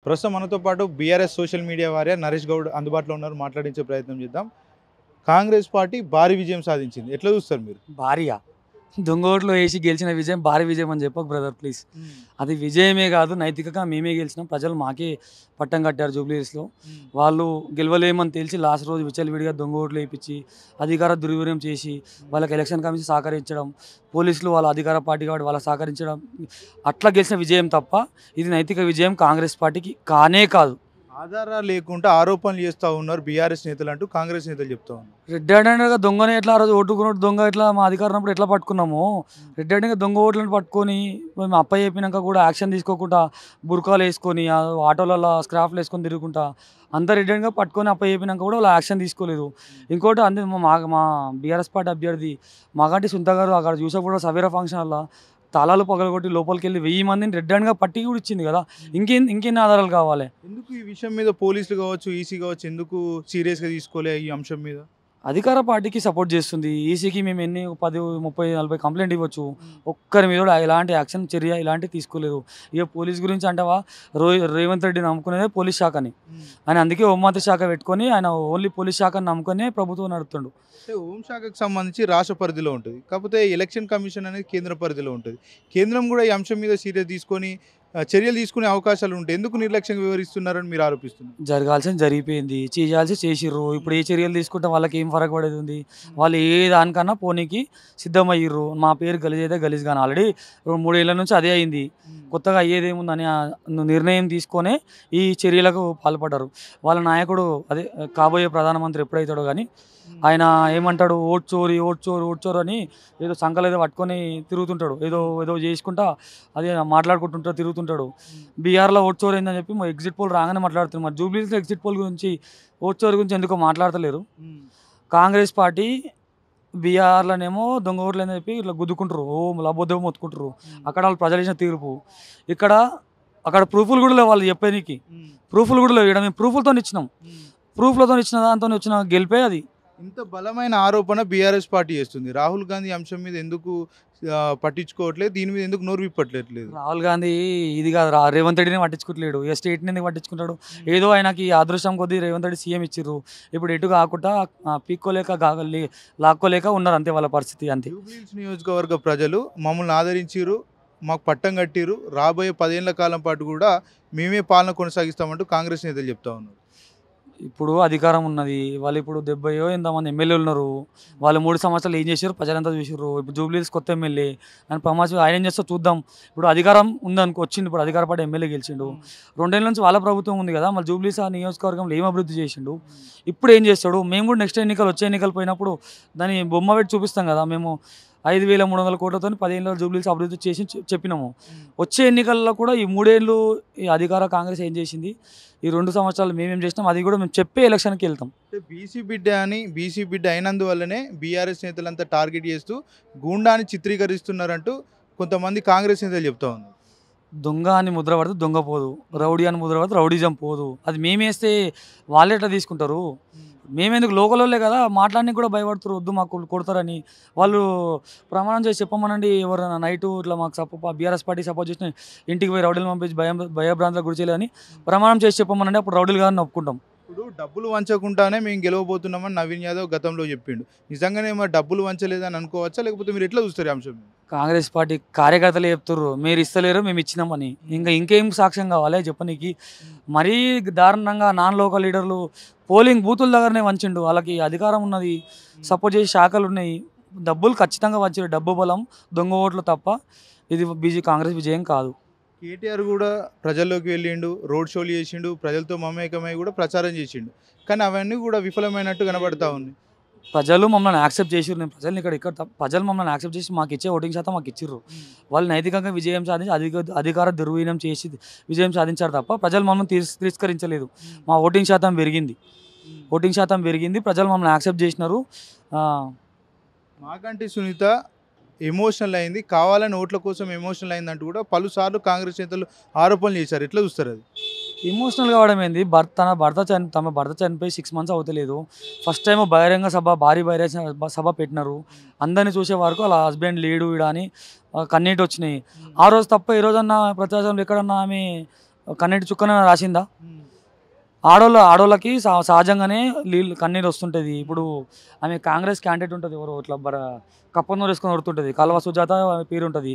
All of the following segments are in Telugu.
ప్రస్తుతం మనతో పాటు BRS social media warrior Naresh Goud అందుబాటులో ఉన్నారు. మాట్లాడించే ప్రయత్నం చేద్దాం. కాంగ్రెస్ పార్టీ భారీ విజయం సాధించింది. ఎట్లా చూస్తారు మీరు? భారీగా దొంగ ఓట్లు వేసి గెలిచిన విజయం భారీ విజయం అని చెప్పకు బ్రదర్ ప్లీజ్. అది విజయమే కాదు, నైతికంగా మేమే గెలిచినాం. ప్రజలు మాకే పట్టం కట్టారు జూబ్లీహిల్స్లో. వాళ్ళు గెలవలేమని తెలిసి లాస్ట్ రోజు విచ్చలవిడిగా దొంగ ఓట్లు వేయించి అధికార దుర్వినియోగం చేసి వాళ్ళకి ఎలక్షన్ కమిషన్ సహకరించడం, పోలీసులు వాళ్ళ అధికార పార్టీ కాబట్టి వాళ్ళకి సహకరించడం, అట్లా గెలిచిన విజయం తప్ప ఇది నైతిక విజయం కాంగ్రెస్ పార్టీకి కానే కాదు. ఆధారాలు లేకుండా ఆరోపణలు చేస్తూ ఉన్నారు బీఆర్ఎస్ నేతలు అంటూ కాంగ్రెస్ నేతలు చెప్తా ఉన్నారు. రెడ్ హ్యాండెడ్గా దొంగని ఎట్లా ఆ రోజు ఓటుకున్నట్టు దొంగ ఎట్లా మా అధికారం ఉన్నప్పుడు ఎట్లా పట్టుకున్నాము, రెడ్ హ్యాండెడ్గా దొంగ ఓట్లను పట్టుకొని మేము అప్ప చెప్పినాక కూడా యాక్షన్ తీసుకోకుండా బుర్కాలు వేసుకొని ఆటోలలో స్క్రాఫ్లు వేసుకొని తిరుగుకుంటా అంతా రెడ్ హ్యాండ్గా పట్టుకొని అప్ప చెప్పినాక కూడా వాళ్ళు యాక్షన్ తీసుకోలేదు. ఇంకోటి అంతే మా బీఆర్ఎస్ పార్టీ అభ్యర్థి మాగంటి సుంత గారు అక్కడ చూసా సవేరా ఫంక్షన్ వల్ల తాళాలు పగలగొట్టి లోపలికి వెళ్ళి 1000 మందిని రెడ్ హ్యాండ్గా పట్టి కూడా ఇచ్చింది కదా. ఇంకెన్ని ఆధారాలు కావాలి? ఎందుకు ఈ విషయం మీద పోలీసులు కావచ్చు, ఈసీ కావచ్చు ఎందుకు సీరియస్గా తీసుకోలే ఈ అంశం మీద? అధికార పార్టీకి సపోర్ట్ చేస్తుంది. ఈసీకి మేము ఎన్ని 10, 30, 40 కంప్లైంట్ ఇవ్వచ్చు, ఒక్కరి మీద కూడా ఎలాంటి యాక్షన్ చర్య ఇలాంటివి తీసుకోలేదు. ఇక పోలీస్ గురించి అంటావా, రేవంత్ రెడ్డి నమ్ముకునేదే పోలీస్ శాఖని అని, అందుకే హోంమంత్రి శాఖ పెట్టుకొని ఆయన ఓన్లీ పోలీస్ శాఖని నమ్ముకునే ప్రభుత్వం నడుపుతుండు. అంటే హోంశాఖకు సంబంధించి రాష్ట్ర పరిధిలో ఉంటుంది, కాకపోతే ఎలక్షన్ కమిషన్ అనేది కేంద్ర పరిధిలో ఉంటుంది. కేంద్రం కూడా ఈ అంశం మీద సీరియస్ తీసుకొని చర్యలు తీసుకునే అవకాశాలు ఉంటాయి. ఎందుకు నిర్లక్ష్యంగా వివరిస్తున్నారని మీరు ఆరోపిస్తున్నారు? జరగాల్సింది జరిగిపోయింది, చేయాల్సి చేసిర్రు. ఇప్పుడు ఏ చర్యలు తీసుకుంటే వాళ్ళకి ఏం ఫరక పడేది ఉంది? వాళ్ళు ఏ దానికన్నా పోనీకి సిద్ధమయ్యిర్రు. మా పేరు గలీజ్ అయితే గలీజ్ కానీ ఆల్రెడీ 3 ఏళ్ళ నుంచి అదే అయింది. కొత్తగా అయ్యేదేముందని నిర్ణయం తీసుకొనే ఈ చర్యలకు పాల్పడ్డారు. వాళ్ళ నాయకుడు అదే కాబోయే ప్రధానమంత్రి ఎప్పుడైతాడో కానీ ఆయన ఏమంటాడు, ఓట్ చోరు అని ఏదో సంకలు ఏదో పట్టుకొని తిరుగుతుంటాడు, ఏదో చేసుకుంటా అదే మాట్లాడుకుంటుంటాడు తిరుగుతుంటాడు. బీహార్లో ఓట్ చోరు అయిందని చెప్పి ఎగ్జిట్ పోల్ రాగానే మాట్లాడుతున్నారు. మరి జూబ్లీహిల్స్లో ఎగ్జిట్ పోల్ గురించి, ఓట్ చోరు గురించి ఎందుకో మాట్లాడతలేరు. కాంగ్రెస్ పార్టీ బీహార్లోనేమో దొంగ ఓట్లు అని చెప్పి ఇట్లా గుద్దుకుంటారు, లబోదేమో మొత్తుకుంటారు. అక్కడ వాళ్ళు ప్రజలు ఇచ్చిన తీర్పు, అక్కడ ప్రూఫ్లు కూడా లేవు. వాళ్ళు చెప్పేనికి ప్రూఫ్లు కూడా లేవు. ఇక్కడ మేము ప్రూఫ్లతో ఇచ్చినాం. ప్రూఫ్లతో ఇచ్చిన దాంతో వచ్చిన గెలిపే అది. ఇంత బలమైన ఆరోపణ బీఆర్ఎస్ పార్టీ చేస్తుంది. రాహుల్ గాంధీ అంశం మీద ఎందుకు పట్టించుకోవట్లేదు? దీని మీద ఎందుకు నోరు విప్పట్లేదు? రాహుల్ గాంధీ ఇది కాదు, రేవంత్ రెడ్డిని పట్టించుకోవట్లేడు. ఏ స్టేట్ని ఎందుకు పట్టించుకుంటాడు? ఏదో ఆయనకి అదృష్టం కొద్దీ రేవంత్ రెడ్డి సీఎం ఇచ్చిర్రు. ఇప్పుడు ఎటు కాకుండా పీక్కోలేక లాక్కోలేక ఉన్నారు, అంతే వాళ్ళ పరిస్థితి అంతే. జూబ్లీహిల్స్ నియోజకవర్గ ప్రజలు మమ్మల్ని ఆదరించిరు, మాకు పట్టం కట్టిరు, రాబోయే 10 ఏళ్ల కాలం పాటు కూడా మేమే పాలన కొనసాగిస్తామంటూ కాంగ్రెస్ నేతలు చెప్తా ఉన్నారు. ఇప్పుడు అధికారం ఉన్నది, వాళ్ళు ఇప్పుడు 70 ఎంతమంది ఎమ్మెల్యేలు ఉన్నారు. వాళ్ళు 3 సంవత్సరాలు ఏం చేశారు ప్రజలంతా చూసారు. ఇప్పుడు జూబ్లీహిల్స్ కొత్త ఎమ్మెల్యే అని ప్రమాదం ఆయన ఏం చేస్తా చూద్దాం. ఇప్పుడు అధికారం ఉందనుకో, వచ్చింది ఇప్పుడు అధికార పార్టీ ఎమ్మెల్యే గెలిచిండు. 2 ఏళ్ళ నుంచి వాళ్ళ ప్రభుత్వం ఉంది కదా, మళ్ళీ జూబ్లీహిల్స్ ఆ నియోజకవర్గంలో ఏం అభివృద్ధి చేసిండు, ఇప్పుడు ఏం చేస్తాడు? మేము కూడా నెక్స్ట్ వచ్చే ఎన్నికలు పోయినప్పుడు దాన్ని బొమ్మ పెట్టి చూపిస్తాం కదా. మేము 5300 కోట్లతో 10 ఏళ్ళ జూబ్లీహిల్స్ అభివృద్ధి చేసి చెప్పినాము. వచ్చే ఎన్నికల్లో కూడా ఈ 3 ఏళ్ళు ఈ అధికార కాంగ్రెస్ ఏం చేసింది, ఈ 2 సంవత్సరాలు మేమేం చేసినాం, అది కూడా మేము చెప్పే ఎలక్షన్కి వెళ్తాం. బీసీ బిడ్డ అయినందువల్లనే బీఆర్ఎస్ నేతలంతా టార్గెట్ చేస్తూ గూండాని చిత్రీకరిస్తున్నారంటూ కొంతమంది కాంగ్రెస్ నేతలు చెప్తా ఉన్నారు. దొంగ అని ముద్ర పడితే దొంగ పోదు, రౌడీ అని ముద్ర పడితే రౌడీజం పోదు. అది మేమేస్తే వాళ్ళే ఎట్లా తీసుకుంటారు? మేమెందుకు లోకల్ వాళ్ళే కదా, మాట్లాడి కూడా భయపడుతారు, వద్దు మాకు కొడతారని. వాళ్ళు ప్రమాణం చేసి చెప్పమనండి, ఎవరైనా నైటు ఇట్లా మాకు బీఆర్ఎస్ పార్టీ సపోర్ట్ చేసిన ఇంటికి పోయి రౌడీలు పంపించి భయభ్రాంతులకు గురి చేయాలని ప్రమాణం చేసి చెప్పమనండి, అప్పుడు రౌడీలు గారిని ఒప్పుకుంటాం. ఇప్పుడు డబ్బులు వంచకుండానే మేము గెలవబోతున్నామని నవీన్ యాదవ్ గతంలో చెప్పిండు. నిజంగానే మరి డబ్బులు వంచలేదని అనుకోవచ్చా, లేకపోతే మీరు ఎట్లా చూస్తారు అంశం? కాంగ్రెస్ పార్టీ కార్యకర్తలు చెప్తుర్రు మీరు ఇస్తలేరు, మేము ఇచ్చినామని. ఇంకేం సాక్ష్యం కావాలి చెప్పనీకి? మరీ దారుణంగా నాన్ లోకల్ లీడర్లు పోలింగ్ బూతుల దగ్గరనే వంచిండు. వాళ్ళకి అధికారం ఉన్నది, సపోర్ట్ చేసే శాఖలు ఉన్నాయి, డబ్బులు ఖచ్చితంగా వంచారు. డబ్బు బలం, దొంగ ఓట్లు తప్ప ఇది కాంగ్రెస్ విజయం కాదు. కేటీఆర్ కూడా ప్రజల్లోకి వెళ్ళిండు, రోడ్ షోలు చేసిండు, ప్రజలతో మమేకమై కూడా ప్రచారం చేసిండు, కానీ అవన్నీ కూడా విఫలమైనట్టు కనబడతా ఉంది. ప్రజలు మమ్మల్ని యాక్సెప్ట్ చేసిర్రు. నేను ప్రజల్ని ప్రజలు మమ్మల్ని యాక్సెప్ట్ చేసి మాకు ఇచ్చే ఓటింగ్ శాతం మాకు ఇచ్చిర్రు. వాళ్ళు నైతికంగా విజయం సాధించి అధికార దుర్వినియోగం చేసి విజయం సాధించారు తప్ప ప్రజలు మమ్మల్ని తిరస్కరించలేదు. మా ఓటింగ్ శాతం పెరిగింది, ప్రజలు మమ్మల్ని యాక్సెప్ట్ చేసినారు. మాగంటి సునీత ఎమోషనల్ అయింది, కావాలని ఓట్ల కోసం ఎమోషనల్ అయిందంటూ కూడా పలుసార్లు కాంగ్రెస్ నేతలు ఆరోపణలు చేశారు. ఎట్లా చూస్తారు అది? ఎమోషనల్ కావడం ఏంది? తమ భర్త చనిపోయి 6 months అవుతలేదు. ఫస్ట్ టైం భారీ బహిరంగ సభ పెట్టినారు. అందరినీ చూసే వరకు అలా హస్బెండ్ లేడు ఈడ అని కన్నీటి వచ్చినాయి. ఆ రోజు తప్ప ఈ రోజన్నా ప్రచారంలో ఎక్కడన్నా ఆమె కన్నీటి చుక్కన రాసిందా? ఆడోళ్ళకి సహజంగానే నీళ్ళు కన్నీరు వస్తుంటుంది. ఇప్పుడు ఆమె కాంగ్రెస్ క్యాండిడేట్ ఉంటుంది, ఎవరో ఇట్లా కప్పనూరు వేసుకొని కొడుతుంటుంది, కల్వ సుజాత ఆమె పేరు ఉంటుంది.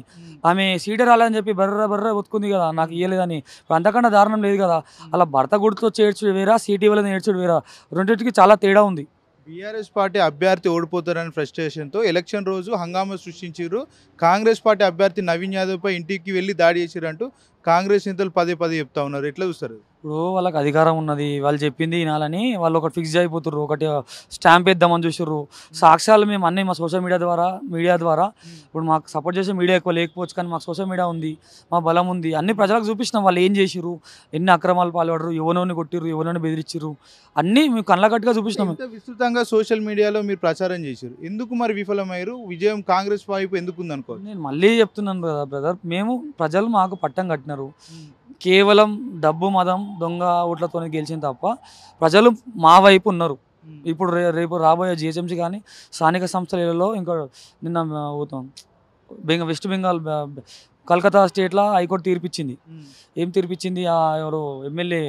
ఆమె సీటే రాలేదని చెప్పి బర్ర ఒత్తుకుంది కదా, నాకు ఇయ్యలేదని. ఇప్పుడు అంతకన్నా దారుణం లేదు కదా. అలా భర్త గుర్తుతో చేర్చుడు వేరా, సీటీ వల్ల ఏడ్చుడు వేరా, రెండింటికి చాలా తేడా ఉంది. బీఆర్ఎస్ పార్టీ అభ్యర్థి ఓడిపోతారని ఫ్రస్ట్రేషన్తో ఎలక్షన్ రోజు హంగామా సృష్టించారు. కాంగ్రెస్ పార్టీ అభ్యర్థి నవీన్ యాదవ్పై ఇంటికి వెళ్ళి దాడి చేసిరంటూ కాంగ్రెస్ నేతలు పదే చెప్తా ఉన్నారు. ఎట్లా చూస్తారు? ఇప్పుడు వాళ్ళకి అధికారం ఉన్నది, వాళ్ళు చెప్పింది వినాలని వాళ్ళు ఒకటి ఫిక్స్ అయిపోతుర్రు, ఒకటి స్టాంప్ వేద్దామని చూస్తుర్రు. సాక్ష్యాలు మేము అన్నీ మా సోషల్ మీడియా ద్వారా ఇప్పుడు మాకు సపోర్ట్ చేసే మీడియా ఎక్కువ లేకపోవచ్చు, కానీ మాకు సోషల్ మీడియా ఉంది, మా బలం ఉంది, అన్ని ప్రజలకు చూపించినాం వాళ్ళు ఏం చేసిర్రు, ఎన్ని అక్రమాలు పాల్పడరు, ఎవరిని కొట్టిర్రు, ఎవరిని బెదిరించిర్రు, అన్నీ మేము కళ్ళకట్టుగా చూపించినాం. ఇంత విస్తృతంగా సోషల్ మీడియాలో మీరు ప్రచారం చేశారు, ఎందుకు మరి విఫలమయ్యారు? విజయం కాంగ్రెస్ వైపు ఎందుకు ఉందనుకో? నేను మళ్ళీ చెప్తున్నాను కదా బ్రదర్, మేము ప్రజలు మాకు పట్టం కట్టినారు. కేవలం డబ్బు మదం దొంగ ఓట్లతో గెలిచిన తప్ప ప్రజలు మా వైపు ఉన్నారు. ఇప్పుడు రేపు రాబోయే జిహెచ్ఎంసీ కానీ స్థానిక సంస్థలలో ఇంకా నిన్న వెస్ట్ బెంగాల్ కలకత్తా స్టేట్లో హైకోర్టు తీర్పిచ్చింది. ఏం తీర్పిచ్చింది? ఎవరో ఎమ్మెల్యే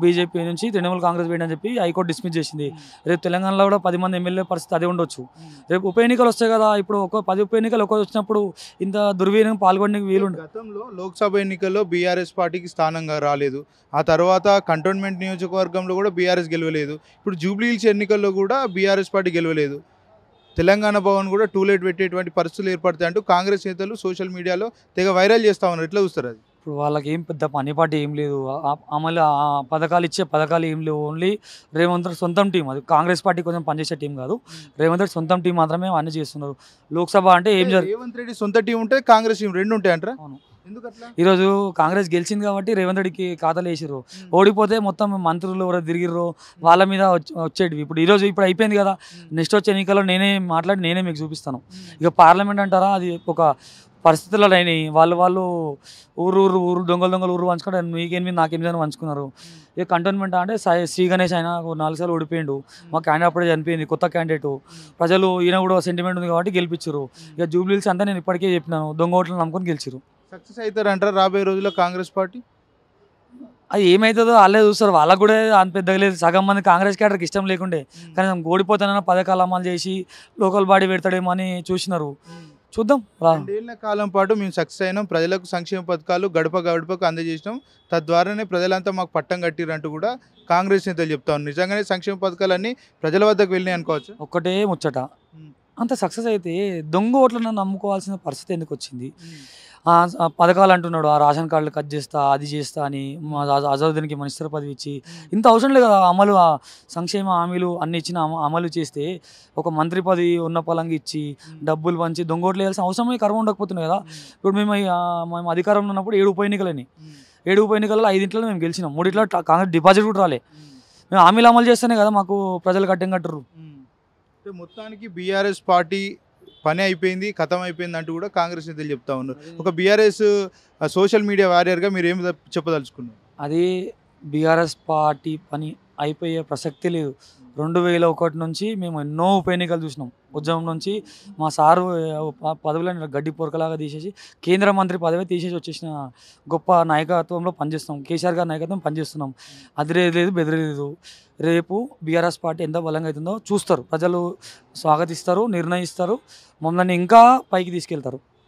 బీజేపీ నుంచి తృణమూల్ కాంగ్రెస్ వేయని చెప్పి హైకోర్టు డిస్మిస్ చేసింది. రేపు తెలంగాణలో కూడా 10 మంది ఎమ్మెల్యే పరిస్థితి అదే ఉండొచ్చు. రేపు ఉప ఎన్నికలు వస్తాయి కదా, ఇప్పుడు 10 ఉప ఎన్నికలు ఒకటి వచ్చినప్పుడు ఇంత దుర్వినియోగం పాల్గొనే వీలు. గతంలో లోక్సభ ఎన్నికల్లో బీఆర్ఎస్ పార్టీకి స్థానంగా రాలేదు. ఆ తర్వాత కంటోన్మెంట్ నియోజకవర్గంలో కూడా బీఆర్ఎస్ గెలవలేదు. ఇప్పుడు జూబ్లీహిల్స్ ఎన్నికల్లో కూడా బీఆర్ఎస్ పార్టీ గెలవలేదు. తెలంగాణ భవన్ కూడా టూలెట్ పెట్టేటువంటి పరిస్థితులు ఏర్పడతాయి అంటూ కాంగ్రెస్ నేతలు సోషల్ మీడియాలో తెగ వైరల్ చేస్తా ఉన్నారు. ఎట్లా చూస్తారు అది? ఇప్పుడు వాళ్ళకి ఏం పెద్ద పనిపాటి ఏం లేదు, అమలు ఇచ్చే పథకాలు ఏం లేవు. ఓన్లీ రేవంత్ రెడ్డి సొంతం టీం, అది కాంగ్రెస్ పార్టీ కొంచెం పనిచేసే టీం కాదు, రేవంత్ రెడ్డి సొంతం టీం మాత్రమే అన్ని చేస్తున్నారు. లోక్సభ అంటే ఏం రేవంత్ రెడ్డి సొంత టీం ఉంటే కాంగ్రెస్ టీం రెండు ఉంటాయి అంటారా? ఈరోజు కాంగ్రెస్ గెలిచింది కాబట్టి రేవంత్ రెడ్డికి ఖాతాలు వేసిర్రు, ఓడిపోతే మొత్తం మంత్రులు ఎవరో తిరిగిర్రు వాళ్ళ మీద వచ్చేటివి. ఇప్పుడు అయిపోయింది కదా, నెక్స్ట్ వచ్చే ఎన్నికల్లో నేనే మీకు చూపిస్తాను. ఇక పార్లమెంట్ అంటారా, అది ఒక పరిస్థితుల్లో అయినాయి. వాళ్ళు ఊరు దొంగలు ఊరు పంచుకుంటే మీకెనిమిది నాకెనిమిది అని పంచుకున్నారు. ఇక కంటోన్మెంట్ అంటే శ్రీ గణేష్ ఆయన 4 సార్లు ఓడిపోయిండు, మా క్యాండిడేట్ అప్పుడే చనిపోయింది, కొత్త క్యాండిడేట్. ప్రజలు ఈయన కూడా సెంటిమెంట్ ఉంది కాబట్టి గెలిపించారు. ఇక జూబ్లీహిల్స్ అంతా నేను ఇప్పటికే చెప్పినాను, దొంగ ఓట్లను నమ్ముకొని గెలిచారు. సక్సెస్ అవుతారంటారా రాబోయే రోజుల్లో కాంగ్రెస్ పార్టీ? అది ఏమవుతుందో వాళ్ళే చూస్తారు, వాళ్ళకు కూడా అంత పెద్దగా లేదు. సగం మంది కాంగ్రెస్ క్యాడర్కి ఇష్టం లేకుండే, కానీ ఓడిపోతానన్న పథకాలు అమలు చేసి లోకల్ బాడీ పెడతాడేమో అని చూసినారు. చూద్దాం. 2 ఏళ్ల కాలం పాటు మేము సక్సెస్ అయినాం, ప్రజలకు సంక్షేమ పథకాలు గడపకు అందజేసినాం, తద్వారానే ప్రజలంతా మాకు పట్టం కట్టిరంటూ కూడా కాంగ్రెస్ నేతలు చెప్తా ఉన్నారు. నిజంగానే సంక్షేమ పథకాలన్నీ ప్రజల వద్దకు వెళ్ళినాయి అనుకోవచ్చు. ఒక్కటే ముచ్చట, అంత సక్సెస్ అయితే దొంగ ఓట్లను నమ్ముకోవాల్సిన పరిస్థితి ఎందుకు వచ్చింది? పథకాలు అంటున్నాడు, ఆ రేషన్ కార్డులు కట్ చేస్తా, అది చేస్తా అని అజరుద్దీన్కి మినిస్టర్ పదవి ఇచ్చి, ఇంత అవసరం లేదు కదా. అమలు సంక్షేమ హామీలు అన్ని ఇచ్చిన అమలు చేస్తే ఒక మంత్రి పదవి ఉన్న పలంగా ఇచ్చి డబ్బులు పంచి దొంగోట్లు వేయాల్సిన అవసరమే కర్మ ఉండకపోతున్నాయి కదా. ఇప్పుడు మేము అధికారంలో ఉన్నప్పుడు 7 ఉప ఎన్నికలని, 7 ఉప ఎన్నికల్లో 5 మేము గెలిచినాం, 3 కాంగ్రెస్ డిపాజిట్ కూడా రాలే. మేము హామీలు అమలు చేస్తేనే కదా మాకు ప్రజలు కట్టం కట్టరు. మొత్తానికి బీఆర్ఎస్ పార్టీ పని అయిపోయింది, కథం అయిపోయింది అంటూ కూడా కాంగ్రెస్ నేతలు చెప్తా ఉన్నారు. ఒక బీఆర్ఎస్ సోషల్ మీడియా వారియర్గా మీరు ఏం చెప్పదలుచుకున్నారు? అది బీఆర్ఎస్ పార్టీ పని అయిపోయే ప్రసక్తి లేదు. 2001 నుంచి మేము ఎన్నో ఉప ఎన్నికలు చూసినాం. ఉద్యమం నుంచి మా సారు పదవులను గడ్డి పొరకలాగా తీసేసి కేంద్ర మంత్రి పదవి తీసేసి వచ్చేసిన గొప్ప నాయకత్వంలో పనిచేస్తున్నాం. కేసీఆర్ గారి నాయకత్వం పనిచేస్తున్నాం. అదిరేది బెదిరేది. రేపు బీఆర్ఎస్ పార్టీ ఎంత బలంగా అవుతుందో చూస్తారు, ప్రజలు స్వాగతిస్తారు, నిర్ణయిస్తారు, మమ్మల్ని ఇంకా పైకి తీసుకెళ్తారు.